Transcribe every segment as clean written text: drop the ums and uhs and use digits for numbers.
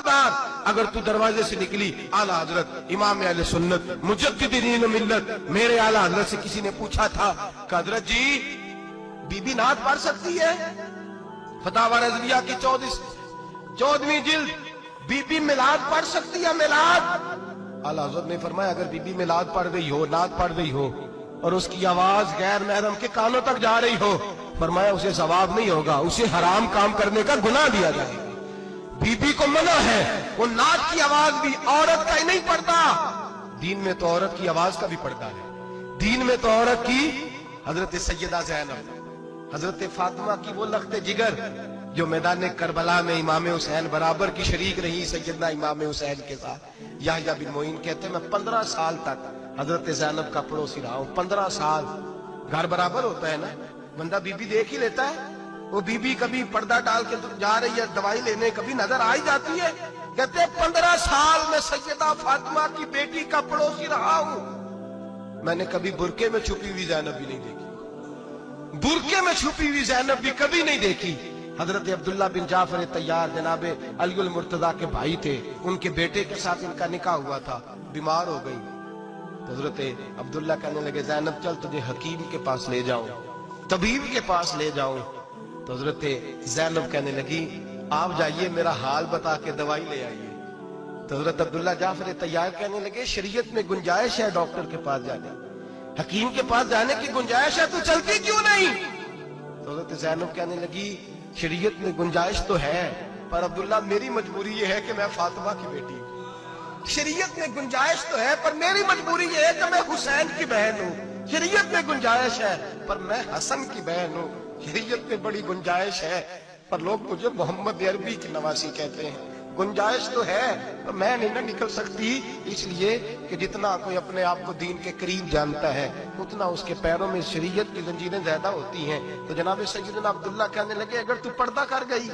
खबरदार अगर तू दरवाजे से निकली, आला हजरत इमाम अहले सुन्नत मुजद्दिद दीन मिल्लत मेरे आला हजरत से किसी ने पूछा था कि हजरत जी बीबी नात पढ़ सकती है? फतावा रज़विया की 14वीं जिल्द, बीबी मिलाद पढ़ सकती है? मिलाद? आला हजरत ने फरमाया अगर बीबी मिलाद पढ़ रही हो, नात पढ़ रही हो और उसकी आवाज गैर महरम के कानों तक जा रही हो, फरमाया उसे सवाब नहीं होगा, उसे हराम काम करने का गुनाह दिया जाएगा। बीबी को मना है, वो नात की आवाज भी औरत का ही नहीं पड़ता, दीन में तो औरत की आवाज का भी पड़ता है। दीन में तो औरत की हजरत सैयदा ज़ैनब, हजरत फातिमा की वो लख्त जिगर जो मैदान करबला में इमाम हुसैन बराबर की शरीक रही सैयदना इमाम हुसैन के साथ। याह्या बिन मोइन कहते मैं 15 साल तक हजरत ज़ैनब का पड़ोसी रहा हूं। 15 साल, घर बराबर होता है ना, बंदा बीबी देख ही लेता है। वो बीबी कभी पर्दा डाल के जा रही है दवाई लेने, कभी नजर आ ही जाती है। कहते 15 साल में सैयदा फातिमा की बेटी का पड़ोसी रहा हूं, मैंने कभी बुरके में छुपी हुई ज़ैनब भी नहीं देखी, बुरके में छुपी हुई ज़ैनब भी कभी नहीं देखी। हजरत अब्दुल्ला बिन जाफर तैयार जनाबे अलीउल मुर्तजा के भाई थे, उनके बेटे के साथ इनका निकाह हुआ था, बीमार हो गई। हजरत अब्दुल्ला कहने लगे ज़ैनब चल तुझे हकीम के पास ले जाऊं, तबीब के पास ले जाऊं। तो हजरत ज़ैनब कहने लगी आप जाइए मेरा हाल बता के दवाई ले आइए। तो हजरत अब्दुल्ला जाफर तैयार कहने लगे शरीयत में गुंजाइश है डॉक्टर के पास जाने, हकीम के पास जाने की गुंजाइश है, तू चलती क्यों नहीं? तो हजरत ज़ैनब कहने लगी शरीयत में गुंजाइश तो है, पर अब्दुल्ला मेरी मजबूरी ये है कि मैं फातिमा की बेटी हूं। शरीयत में गुंजाइश तो है पर मेरी मजबूरी ये है कि मैं हुसैन की बहन हूं। शरीयत में गुंजाइश है पर मैं हसन की बहन हूं। शरीयत में बड़ी गुंजाइश है पर लोग मुझे मोहम्मद अरबी की नवासी कहते हैं। गुंजाइश तो है पर मैं नहीं ना निकल सकती, इसलिए कि जितना कोई अपने आप को दीन के करीब जानता है उतना उसके पैरों में शरीयत की जंजीरें ज्यादा होती हैं। तो जनाब सैयदना अब्दुल्ला कहने लगे अगर तू पर्दा कर गई,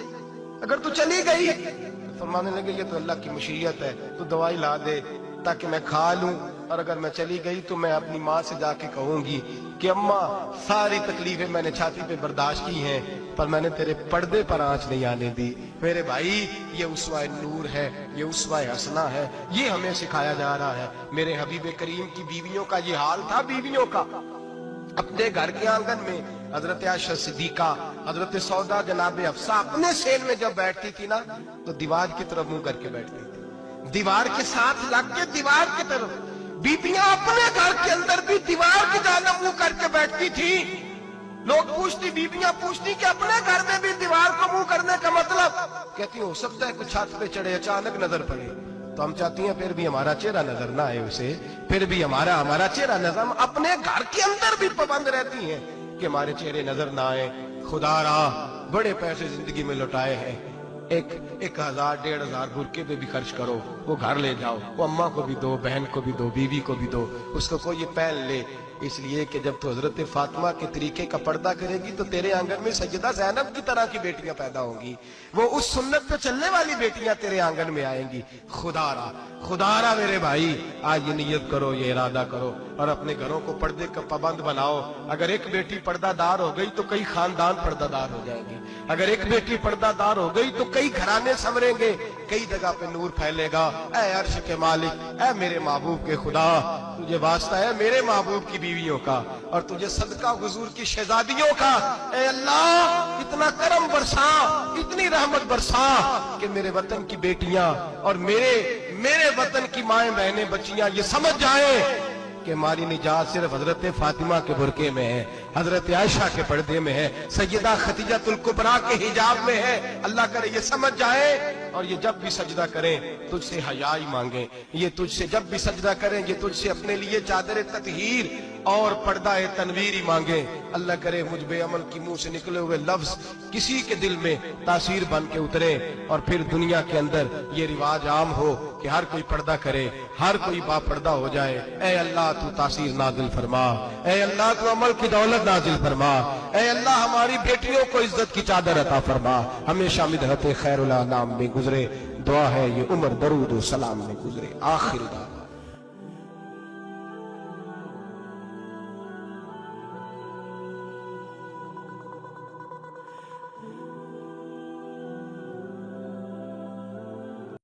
अगर तू चली गई, तो फरमाने लगे ये तो अल्लाह की मशीयत है, तू दवाई ला दे ताकि मैं खा लूं, और अगर मैं चली गई तो मैं अपनी माँ से जाके कहूंगी कि अम्मा सारी तकलीफें मैंने छाती पे बर्दाश्त की हैं पर मैंने तेरे पर्दे पर आंच नहीं आने दी। मेरे भाई ये उसवा नूर है, ये उसवा हसना है, ये हमें सिखाया जा रहा है। मेरे हबीब करीम की बीवियों का ये हाल था, बीवियों का अपने घर के आंगन में हजरत आयशा सिद्दीका, हजरत सौदा जनाबे हफ्सा अपने सेल में जब बैठती थी ना तो दीवार की तरफ मुंह करके बैठती थी, दीवार के साथ लग के दीवार की तरफ। बीबियां अपने घर के अंदर भी दीवार की जानब मुंह करके बैठती थी। लोग पूछती, बीबियां पूछती कि अपने घर में भी दीवार को मुंह करने का मतलब? कहती हो सकता है कुछ छत पे चढ़े अचानक नजर पड़े, तो हम चाहती हैं फिर भी हमारा चेहरा नजर ना आए उसे, फिर भी हमारा चेहरा नजर। हम अपने घर के अंदर भी पाबंद रहती हैं कि हमारे चेहरे नजर ना आए। खुदारा बड़े पैसे जिंदगी में लुटाए हैं, 1000 1500 बुरके पे भी खर्च करो, वो घर ले जाओ, वो अम्मा को भी दो, बहन को भी दो, बीवी को भी दो, उसको कोई ये पहन ले। इसलिए कि जब तो हजरत फातिमा के तरीके का पर्दा करेगी तो तेरे आंगन में सैयदा ज़ैनब की तरह की बेटियां पैदा होंगी, वो उस सुन्नत पे चलने वाली बेटियां तेरे आंगन में आएंगी। खुदारा मेरे भाई आज ये नियत करो, ये इरादा करो और अपने घरों को पर्दे का पाबंद बनाओ। अगर एक बेटी पर्दादार हो गई तो कई खानदान पर्दादार हो जाएंगे, अगर एक बेटी पर्दादार हो गई तो कई घराने संवरेंगे, कई जगह पे नूर फैलेगा। ऐ अर्श के मालिक, ऐ मेरे महबूब के खुदा, तुझे वास्ता है मेरे महबूब की बीवियों का और तुझे सदका हुजूर की शहजादियों का। ऐ अल्लाह इतना करम बरसा, इतनी रहमत बरसा कि मेरे वतन की बेटियां और मेरे वतन की माएं बहनें बच्चियां ये समझ जाए कि हमारी निजात सिर्फ हजरत फातिमा के बुरके में है, हजरत आयशा के पर्दे में है, सैयदा खदीजातुल कुबरा के हिजाब में है। अल्लाह करे ये समझ जाए और ये जब भी सजदा करें तुझसे हयाई मांगे, ये तुझसे जब भी सजदा करें ये तुझसे अपने लिए चादर ततहीर और पर्दा तनवीर ही मांगे। अल्लाह करे मुझ बेअमल की मुंह से निकले हुए लफ्ज किसी के दिल में तासीर बन के उतरे और फिर दुनिया के अंदर ये रिवाज आम हो कि हर कोई पर्दा करे, हर कोई बापर्दा हो जाए। ऐ अल्लाह तू तासीर नाजिल फरमा, ऐ अल्लाह तू अमल की दौलत नाजिल फरमा, ऐ अल्लाह हमारी बेटियों को इज्जत की चादर अता फरमा। हमेशा मिदहत खैरुल अनाम में गुजरे, दुआ है ये उम्र दरूद और सलाम में गुजरे। आखिर